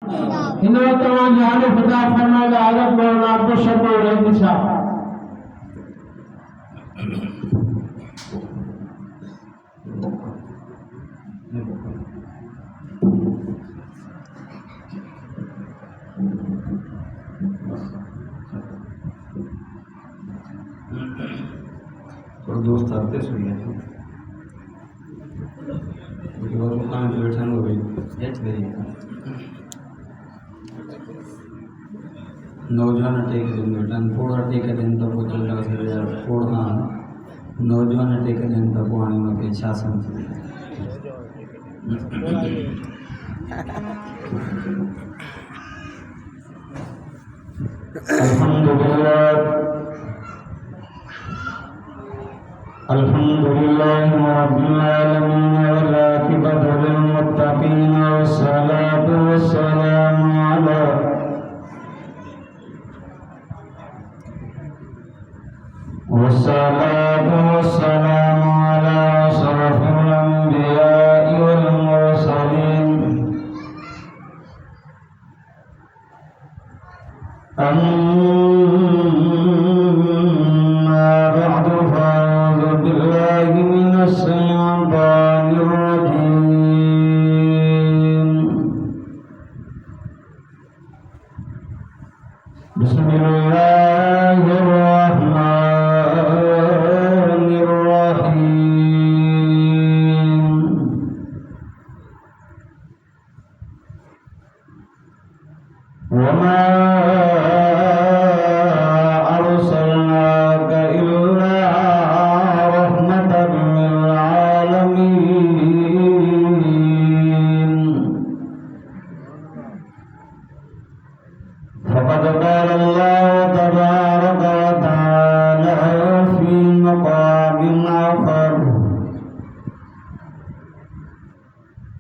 इन्होंने तमाम जहान फता फरमाएगा आदत मौलाना अब्दुल शक्कर रहमत साहब और दोस्त आते सुनिए दुकान पे बैठा हो गई नौजवान टेक दिन बैठा थोड़ा टेक दिन तो वो चल रहा है थोड़ा नौजवान टेक दिन तो वो आने में इच्छा समझ अल्हम्दुलिल्लाह रब्बिल आलमीन वल आक़िबतु लिल मुत्तक़ीन वस्सलातु वस्सलामु अला अशरफिल अंबिया'i वल मुरसलीन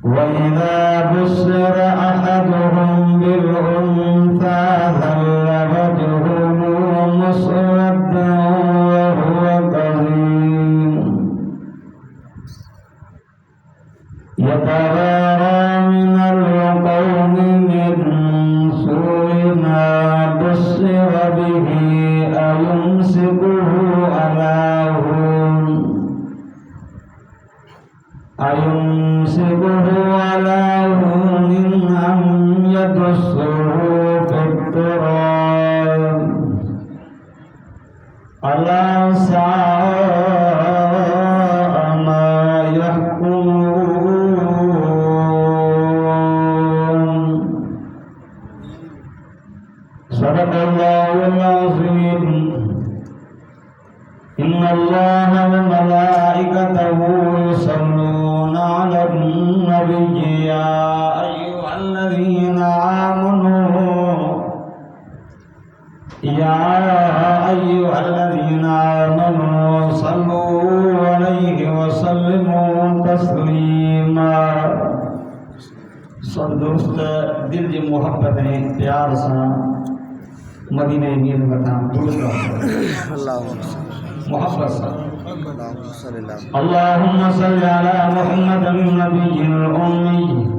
وإذا بشر أحدهم بالأنثى ظل وجهه مسودا وهو كظيم يتوارى من القوم من سوء ما بشر به أيمسكه على هون أم يدسه في التراب ألا ساء ما يحكمون صدق الله العظيم إن الله وملائكته يصلون على النبي يا أيها الذين آمنوا صلوا عليه وسلموا تسليما दोस्त दिल जी मोहब्बत है प्यार सा मदीने मीर बता दुरुस्त मोहब्बत सा اللهم صل على محمد النبي الأمي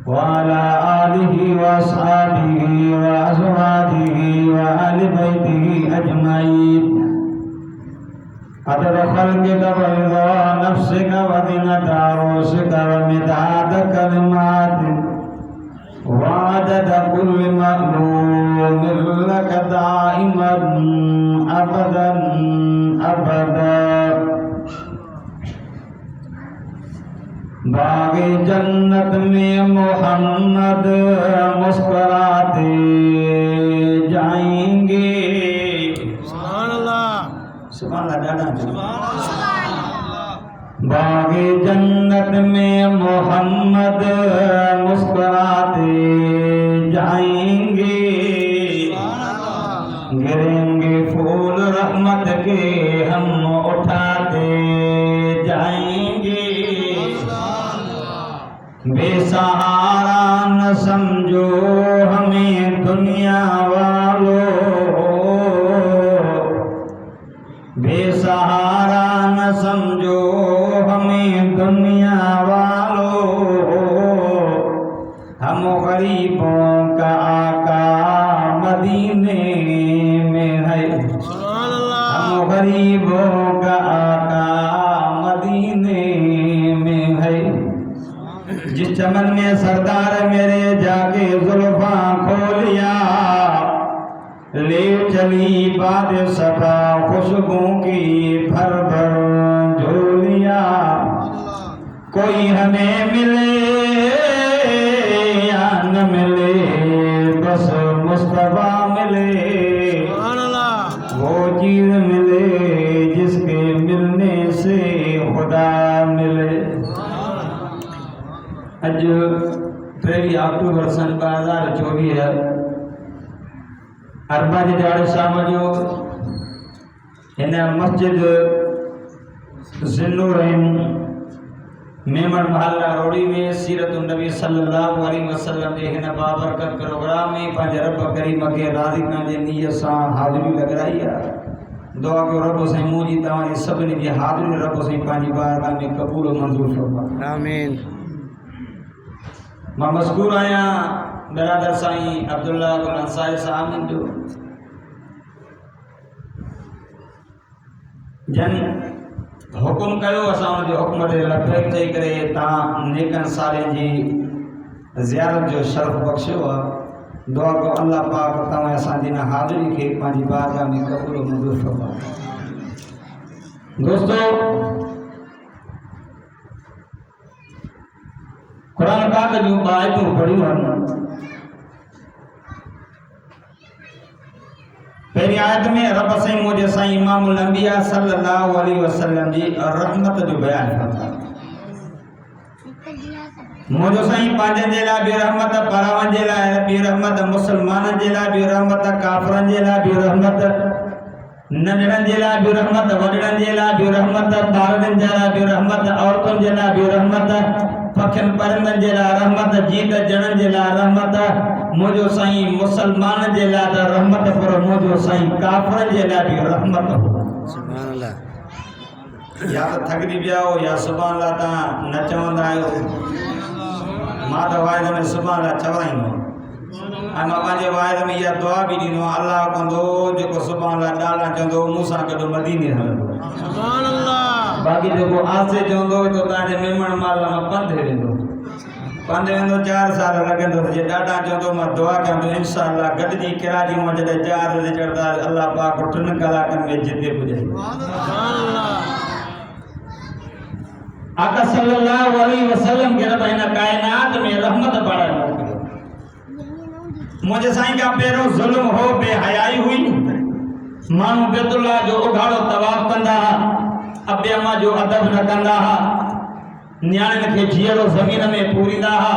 وعلى آله وأصحابه وأزواجه وآل بيته أجمعين عدد خلقك ورضا نفسك وزنة عروشك ومداد كلماتك وعدد كل مألوم لك دائما أبدا أبدا बागे जन्नत में मोहम्मद मुस्कुराते जाएंगे सुभान अल्लाह बागे जन्नत में मोहम्मद मुस्कुराते जाएंगे गिरेंगे फूल रहमत के हम उठाते जाएंगे बेसहारा न समझो हमें दुनिया वालों बेसहारा न समझो हमें दुनिया वालों हम गरीबों का आका मदीने में है, हम गरीबों का आका मदीने में है। जिस चमन में सरदार मेरे जाके जुल्फा खोलिया, ले चली बाद सफा खुशबू की भर भर झोलिया। कोई हमें मिले या न मिले, बस मुस्तफा मिले, वो चीज मिले जिसके मिलने से खुदा मिले। अज 23 अक्टूबर सन 2024 अरबा जे ॾियारे शाम जो हिन मस्जिद ज़िन्नूरैन मेमण महल्ला रोड़ी में सीरत नबी सल्लल्लाहु अलैहि वसल्लम जे हिन बाबरकत प्रोग्राम में पंहिंजे रब करीम खे राज़ी करण जी नीयत सां हाज़िरी लॻाई आहे। दुआ कयो रब साईं मुंहिंजी तव्हांजी सभिनी जी हाज़िरी रब साईं पंहिंजी बारगाह में क़बूल मंज़ूर फरमाए। आमीन। मां मशकूर आहियां बिरादर साईं अब्दुल्ला गुल अंसारी साहब जो, जन हुकुम कयो असां उनजे हुकुम ते लबैक चई करे तव्हां नेकनि सालनि जी ज़ियारत जो शर्फ़ बख़्शियो आहे। दुआ कयो अल्लाह पाक तव्हां असांजी हिन हाज़िरी खे पंहिंजी बारगाह में क़बूल मंज़ूर फरमाए। दोस्तों, कुरान पाक जूं आयतूं पढ़ियूं आहिनि। पहिरीं आयत में रब साईं मुंहिंजे साईं इमामुल अंबिया सल्लल्लाहु अलैहि वसल्लम जी रहमत जो बयान कंदा। मुंहिंजो साईं पंहिंजनि जे लाइ बि रहमत, परावनि जे लाइ बि रहमत, मुसलमाननि जे लाइ बि रहमत, काफ़िरनि जे लाइ बि रहमत, नंढड़नि जे लाइ बि रहमत, वॾड़नि जे लाइ बि रहमत, ॿारनि जे लाइ बि रहमत, औरतुनि जे लाइ बि रहमत, पखियुनि परिंदनि जे लाइ रहमत, जीत जणनि जे लाइ रहमत। मुंहिंजो साईं मुसलमाननि जे लाइ त रहमत, पर मुंहिंजो साईं काफ़िरनि जे लाइ बि रहमत हो। सुभान अल्लाह। या त थकिजी पिया हो या सुभान अल्लाह तव्हां न चवंदा आहियो। मां त वाइद में सुभान अल्लाह चवाईंदो ऐं मां पंहिंजे वाइद में इहा दुआ बि ॾींदो आहियां, अल्लाह कंदो जेको सुभान अल्लाह ॾाढा चवंदो मूंसां गॾु मदीने हलंदो। सुभान अल्लाह। बाक़ी जेको आसे चवंदो त तव्हांजे मेमण माल मां पंधु वेंदो, पंधु वेंदो 4 साल लॻंदो। जे ॾाढा चवंदो मां दुआ कंदो इंशाअल्लाह गॾिजी किराची मां जॾहिं जहाज़ ते चढ़ंदा अल्लाह पाक 3 कलाकनि में जिते पुॼे। आका सल्लल्लाहु अलैहि वसल्लम के रब हिन कायनात में रहमत बाड़ा मोकिलियो। मुंहिंजे साईं खां पहिरियों ज़ुल्म हो, बेहयाई हुई, माण्हू बैतुल्लाह जो उघाड़ो तवाफ़ कंदा हुआ, अबे अम्मा जो अदब न कंदा हुआ, न्याणियुनि खे जीअरो ज़मीन में पूरींदा हुआ,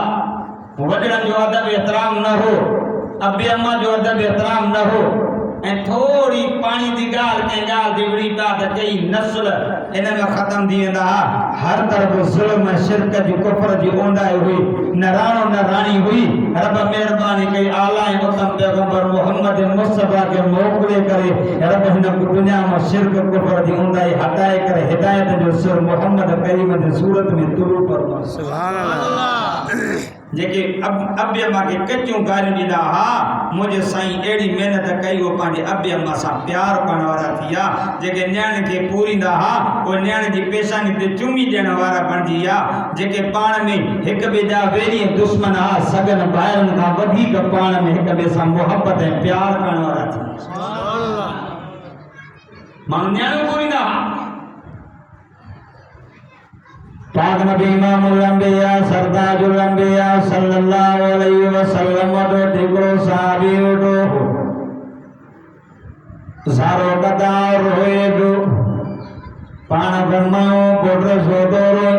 वॾड़नि जो अदब एतिराम न हो, अबे अम्मा जो अदब एतिराम न हो। ऐं थोड़ी पाणी जी ॻाल्हि कंहिं ॻाल्हि जी विड़ी पिया त कई नस्ल इन में ख़तम थी वेंदा हुआ। हर तरफ़ ज़ुल्म, शिरक जी, कुफ्र जी ओंडाई हुई, न राणो न राणी हुई। रब महिरबानी कई आला ऐं उत्तम पैगंबर मोहम्मद मुस्तफा खे मोकिले करे रब हिन दुनिया में शिरक कुफ्र जी ओंडाई हटाए करे हिदायत जो सुर मोहम्मद करीम जी सूरत में तुलू फरमायो। सुभान अल्लाह। जेके अबे अम्मा खे कचियूं ॻाल्हियूं ॾींदा हुआ, मुंहिंजे साईं अहिड़ी महिनत कई वो पंहिंजे अबे अम्मा सां प्यार करण वारा थी विया। जेके न्याणे खे पूरींदा हुआ उहे न्याणे जी पेशानी ते चुमी ॾियण वारा बणिजी विया। जेके पाण में हिक ॿिए जा वेरी दुश्मन हुआ, सगन भाइरनि खां वधीक पाण में हिक ॿिए सां मोहबत ऐं प्यार करण वारा थी विया। माण्हू न्याणियूं पूरींदा हुआ। पाक नबी इमामुल अंबिया सरताजुल अंबिया सल्लल्लाहु अलैहि वसल्लम जो हिकिड़ो सहाबी उठो सारो कदा रोए पियो, पाण फरमायो पुट सोतो रोई,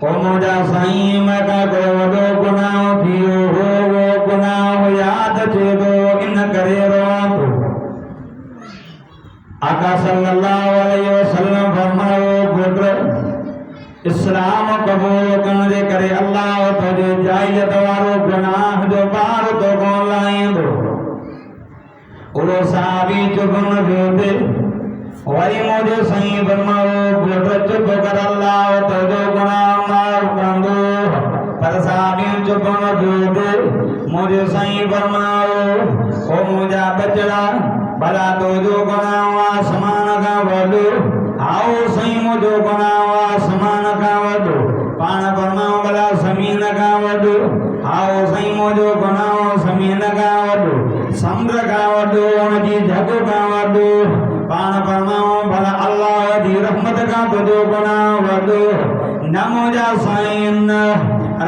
ओ मुंहिंजा साईं मूंखां हिकिड़ो वॾो गुनाह थी वियो हो, उहो गुनाह यादि अचे थो इन करे रोआं थो। आका सल्लल्लाहु अलैहि वसल्लम फरमायो पुट इस्लाम कबूल करण जे करे अल्लाह तुंहिंजे जाइलियत वारो गुनाह जो बार तो कोन लाहींदो। उहो सहाबी चुप न थियो थे, वरी मुंहिंजो साईं फरमायो पुट चुप कर, अल्लाह तुंहिंजो गुनाह माफ़ कंदो। पर सहाबी चुप न थियो थे, मुझे साईं फरमाओ ओ मुझा बचड़ा भला तो जो गणावा समान का वडो आओ साईं मुझो गणावा समान का वडो पाण फरमाओ भला समीन का वडो आओ साईं मुझो गणाओ समीन का वडो समुद्र का वडो उनजी जग का वडो पाण फरमाओ भला अल्लाह जी रहमत का तुझो गुना वडो न मुझा साईं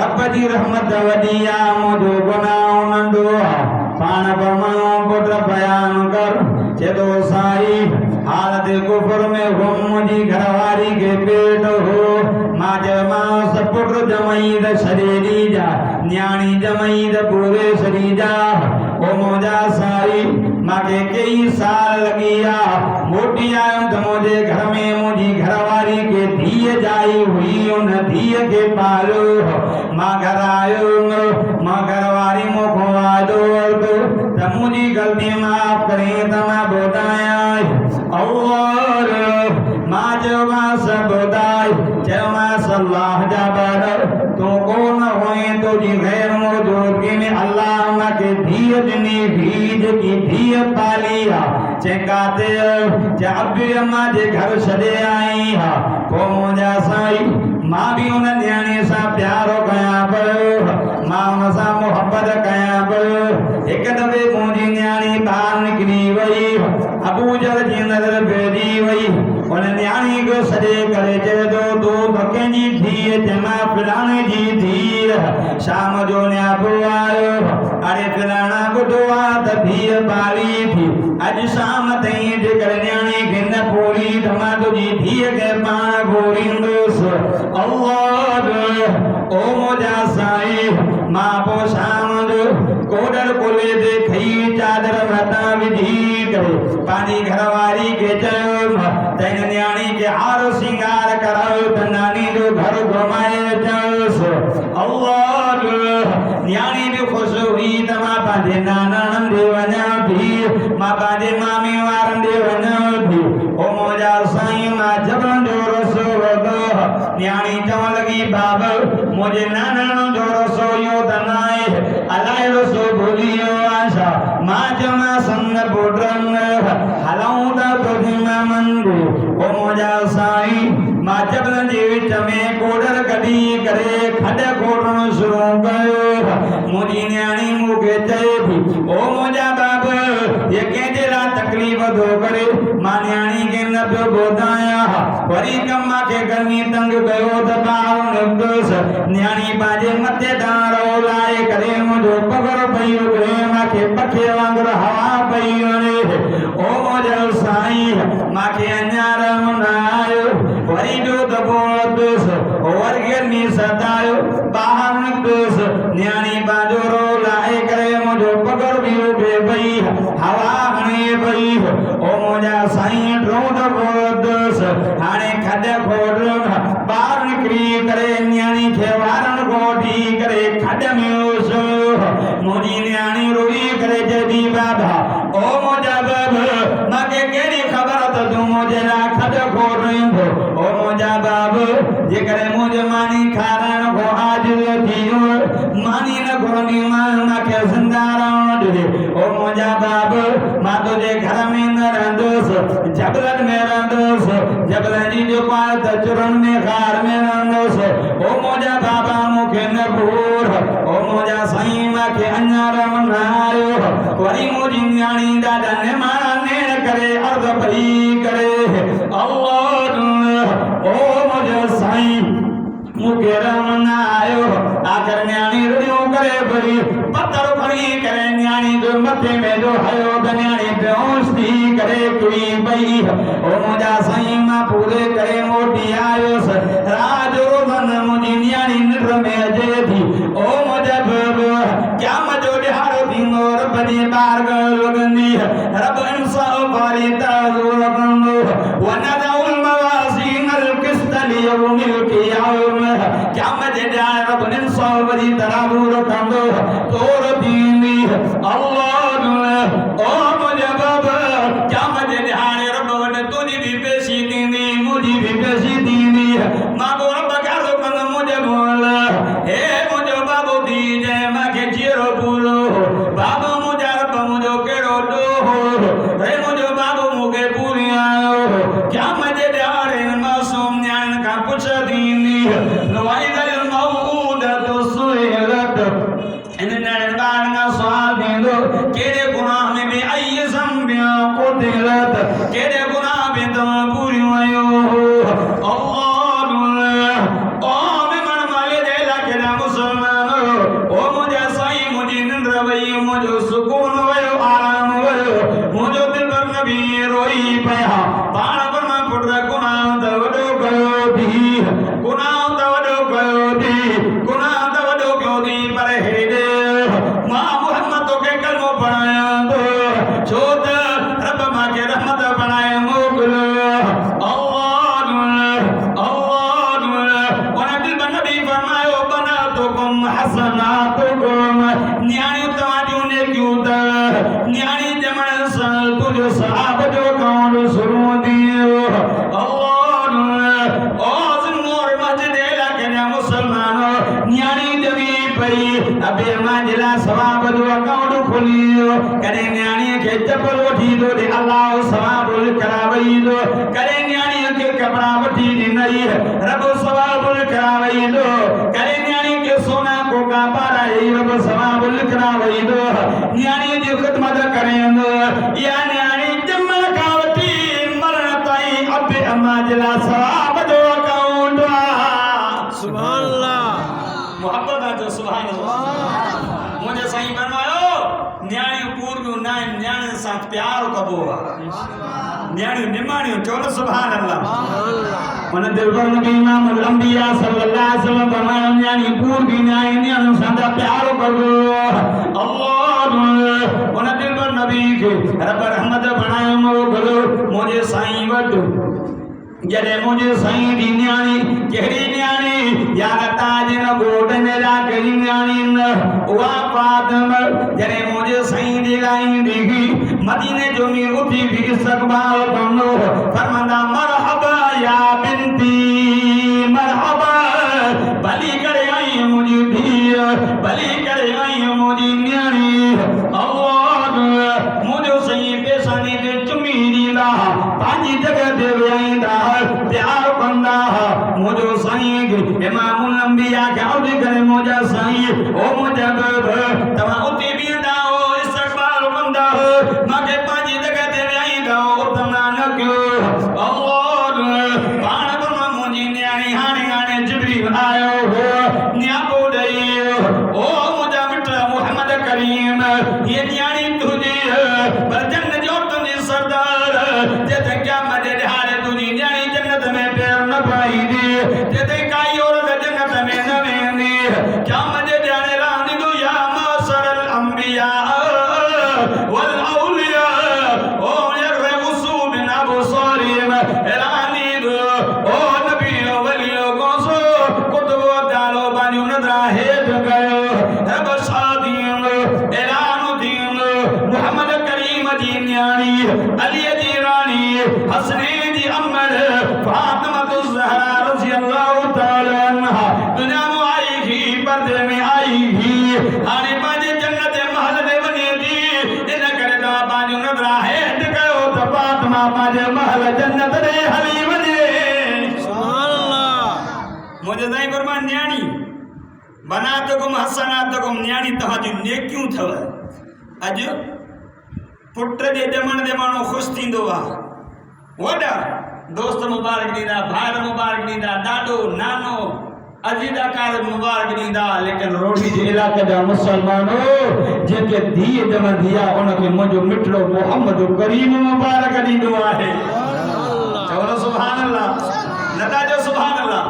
रब जी रहमत वडिया मुझो गुना नंढो पाण फरमाओ पुट बयान कर चेतो साईं हालत कुफर में हुम मुझी घरवारी के पेट हो मां जमास पुट जमई द शरीरी जा न्याणी जमई द पूरे शरीर जा ओ मुझा साईं माके कई साल लगिया मोटी आयो त मुझे घर में मुझी घरवारी के धीअ जाई हुई उन धीअ के पालो मां घर आयो मां घरवारी मुखो वादो वरतो त मुझी गलती माफ करे त मां ॿुधाया और मां चवा सब ॿुधाई चवा सलाह जा ॿार तू कोन होए तुझी गैर मौजूदगी में अल्लाह माके धीअ ॾिनी धीअ जेकी धीअ पाली आहे चेकाते जब अम्मा जे घर छॾे आई हा पोइ मुंहिंजा साईं मां बि उन न्याणी सां प्यारो कयां पियो मां उन सां मोहब्बत कयां पियो हिकु दफ़े मुंहिंजी न्याणी ॿाहिरि निकिरी वई अबू जहल जी नज़र पइजी वई उन न्याणी खे सॾे करे चए थो तूं त कंहिंजी धीअ चइमां फलाणे जी धीअ शाम जो न्यापो आयो अरे फलाणा ॿुधो आहे त धीअ पाली थी अॼु शाम ताईं जेकर न्याणी खे न पोली त मां तुंहिंजी धीअ खे पाण पोलींदुसि अल्लाह ओ मुंहिंजा साईं मां पोइ शाम जो कोडर कोले ते खई चादर मथां विझी करे पंहिंजी घरवारी खे चयो त हिन न्याणी खे हार सिंगार करायो त नानी जो घर घुमाए अचोसि अल्लाह न्याणी बि ख़ुशि हुई त मां पंहिंजे नानाणनि ॾे वञां थी मां पंहिंजे मामी वारनि ॾे वञां थी ओ मुंहिंजा साईं मां जबरन जो रसो वरितो न्याणी चवण लॻी बाबा मुंहिंजे नानाणनि जो रसो इहो त न आहे अलाए रसो भुली वियो आहे छा मां चवां संग पुटनि हलऊं त तुंहिंजी मंदी ओ मुंहिंजा साईं मां जबरन जे विच में कोडर कढी करे खॾ खोटणु शुरू कयो मुंहिंजी न्याणी मूंखे चए थी ओ मुंहिंजा बाबा ये कंहिंजे लाइ तकलीफ़ थो करे मां न्याणी खे न पियो ॿुधायां वरी कम खे गर्मी तंग कयो त ॿाहिरि निकितुसि न्याणी पंहिंजे मथे तां रो लाए करे मुंहिंजो पगर पई उगरे मूंखे पखे वांगुरु हवा पई वञे ओ मुंहिंजो साईं मूंखे अञा रम न आयो वरी ॿियो दफ़ो वरितुसि वरी गर्मी सतायो ॿाहिरि निकितुसि न्याणी पंहिंजो रो लाए करे मुंहिंजो पगर बि उगे पई हवा हणे पई ओ मुंहिंजा साईं टियों दफ़ो वरितुसि हाणे खॾ खोटुमि ॿाहिरि निकिरी करे न्याणी खे वारनि कोठी करे खॾ में वियो मुंहिंजी न्याणी रोई करे चई बाबा ओ मुंहिंजा बाबा मूंखे कहिड़ी ख़बर त तूं मुंहिंजे लाइ खॾ खोटींदो ओ मुंहिंजा बाबा जेकर मुंहिंजो मानी खाराइण खां आजिज़ थी वियो मानी न घुरंदी मूंखे ज़िंदा रहणु ॾिजे ओ मुंहिंजा बाबा मां तुंहिंजे घर में न रहंदुसि जबलनि में रहंदुसि जबलनि जी जेको आहे त चुरनि में खार में रहंदुसि ओ मुंहिंजा बाबा मूंखे न घूर ओ मुंहिंजा साईं मूंखे अञा रम न आयो वरी मुंहिंजी न्याणी ॾाढा निमाणा नेण करे अर्ज़ पई करे अल्लाह ओ मुंहिंजो साईं मूंखे रम न आयो आख़िर न्याणी रुड़ियूं करे भरी पत्थर खणी करे न्याणी जो मथे में जो हयो त न्याणी बेहोश थी करे किरी पई ओ मुंहिंजा साईं मां पूरे करे मोटी आयुसि रात जो रोज़नि मुंहिंजी न्याणी निंड में अचे थी ओ मुंहिंजा बाबा क़यामत जो ॾिहाड़ो थींदो रब जी बारगाह लॻंदी रब इंसाफ वारी ताज़ो कंदो वनदउल मवाज़ीन अलक़िस्त लियौमिल क़ियामह क़यामत जे ॾिहाड़े रब इंसाफ वारी तराजू रखंदो तोर थींदी अल्लाह ओ मुंहिंजा बाबा क़यामत जे ॾिहाड़े रब वटि तुंहिंजी बि पेशी थींदी मुंहिंजी बि पेशी थींदी मां पोइ रब खे अर्ज़ु कंदुमि मुंहिंजे मोल हे मुंहिंजो बाबो थी जंहिं मूंखे जीअरो पूरो भेण बाण का सवाल देंदो केड़े गुनाह में भी आई संबिया को दिलत केड़े गुनाह में तुम पूरी आयो अल्लाह ओ में मन माले दे ला के ना मुसलमान ओ मुझे सही मुझे निंद्र वई मुझे सुकून वयो आराम वयो मुझे दिल पर नबी रोई पया बाण पर मैं पुत्र गुनाह दवडो गयो दी गुनाह दवडो गयो दी गुनाह दवडो गयो दी पर हेदे मां मोहम्मद के कलमो बनाया दो छोट रब मां के रहमत बनाए मोगल अल्लाह अल्लाह वन दिल पर नबी फरमायो बना तो कुम हसनातुकुम न्याय तवाजू ने क्यों दा न्याय जमन सल तुझ साहब जो कौन शुरू दियो अल्लाह ओ सुनोर मस्जिद लाके मुसलमान न्याणी देवी पई अबे मांजला सवाब जो अकाउंट खोलियो करे न्याणी के चप्पल वठी दो दे अल्लाह सवाब करावई दो करे न्याणी के कपड़ा वठी दी नहीं रब सवाब करावई दो करे न्याणी के सोना को का पाराई रब सवाब करावई दो न्याणी जी खिदमत करें दो या न्याणी जम्मल कावती मरण ताई अबे मांजला सवाब जो अकाउंट सुभान अल्लाह मोहब्बत आ जो सुभान अल्लाह मुझे सही बनवायो न्याणी पूर्व ना न्याणी सा प्यार कबो न्याणी निमाणी चोर सुभान अल्लाह मन दिलबर नबी इमाम अंबिया सल्लल्लाहु अलैहि वसल्लम फरमाया न्याणी पूर्व न्याणी न्याणी सा प्यार कबो अल्लाह मन दिलबर नबी के रब रहमत बनायो मोगलो मुझे साईं वट जड़े मुझे सही दी न्याणी केड़ी न्याणी यार ताज न गोड ने राखी न्याणी न वा फातिमा जड़े मुझे सही दी लाई दी मदीने जो मी उठी भी इस्तकबाल करो फरमांदा मरहबा या बिनती मरहबा भली करे आई मुझे भी भली करे आई मुझे न्याणी अल्लाह मुझे सही पेशानी दे चुमी दीला पांजी जगह दे वेंदा प्यार बंदा मुझे सही इमामुल अंबिया के औदी करे मुझे सही ओ मुझे तमा उती भी दाओ इस्तकबाल बंदा मगे पांजी जगह दे वेंदा तमा न क्यों अल्लाह बाण बन मुझी न्याणी हाने हाने जिब्रील आयो हो न्याको दई ओ मुझे मित्र मोहम्मद करीम ये न्याणी तुझे पर जन्नत जो तुझे सरदार ते क्या मजे हारे तुझी न्याणी जन्नत में पैर न पाई दे ते काई और जन्नत में न वेंदी क्या मजे जाने रानी दो या मासरल अंबिया वल औलिया ओ यरवे उसूब बिन अबू सालिम रानी दो ओ नबी वलियो गोसो कुतुब दालो बानी नदरा है गयो रब शादीन ऐलानुद्दीन मोहम्मद करीम जी न्याणी अली जी रानी हसनैन जी अम्मर फातिमा ज़हरा रज़ी अल्लाह तआला अन्हा दुनिया में आई ही पर्दे में आई ही आने बाजे जन्नत महल दे बने दी इन करे दा बाजू नजरा है गयो तो फातिमा बाजे महल जन्नत दे हली बने सुभान अल्लाह मुझे दाई फरमान न्याणी बनातकुम हसनातकुम न्याणी तहाजी नेकियूं थव अज पुत्र जे जमण दे मानो खुश थींदो आ वडा दोस्त मुबारक दीदा भाई मुबारक दीदा दादो नानो अजीदा कार मुबारक दीदा लेकिन रोटी जे इलाके दा मुसलमानो जेके धी जमण दिया उनके मुझो मिठड़ो मोहम्मद करीम मुबारक दीदो आहे चलो सुभान अल्लाह लता जो सुभान अल्लाह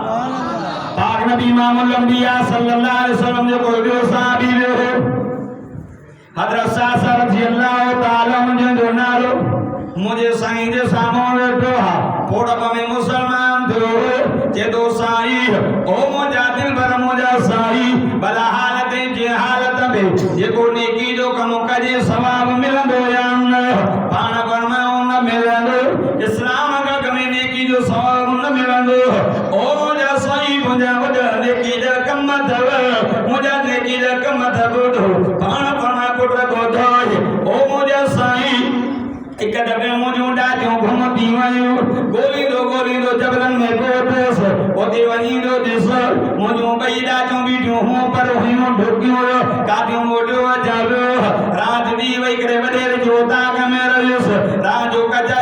पाक नबी इमामुल अंबिया सल्लल्लाहु अलैहि वसल्लम जो को बियो साहबी हो हजरत सासा रज़ी अल्लाह ताला जो नालो मुझे साईं जे सामने वेठो हा पोड़प में मुसलमान थियो जे दो साई ओ मुझा दिल भर मुझा साई भला हालत जे हालत में जेको नेकी जो कम कजे सवाब मिलंदो या न पाण पर में न मिलंदो इस्लाम का कमे नेकी जो सवाब न मिलंदो ओ मुझा साई मुझा वजह नेकी जा कम थव मुझा नेकी जा कम थव पाण पर में पुत्र गोधो ओ मुझा साई एक दफे मुझो डाटियों घुमती वयूं गोली दो जबरन में कोटस ओ होते वहीं दो दिस मुझो बैदा चो बीठो हूं पर हुयो ढुकियो काटियो मोटियो जाबो रात दी वई करे वडेर जोता के में रहियोस राजो कचा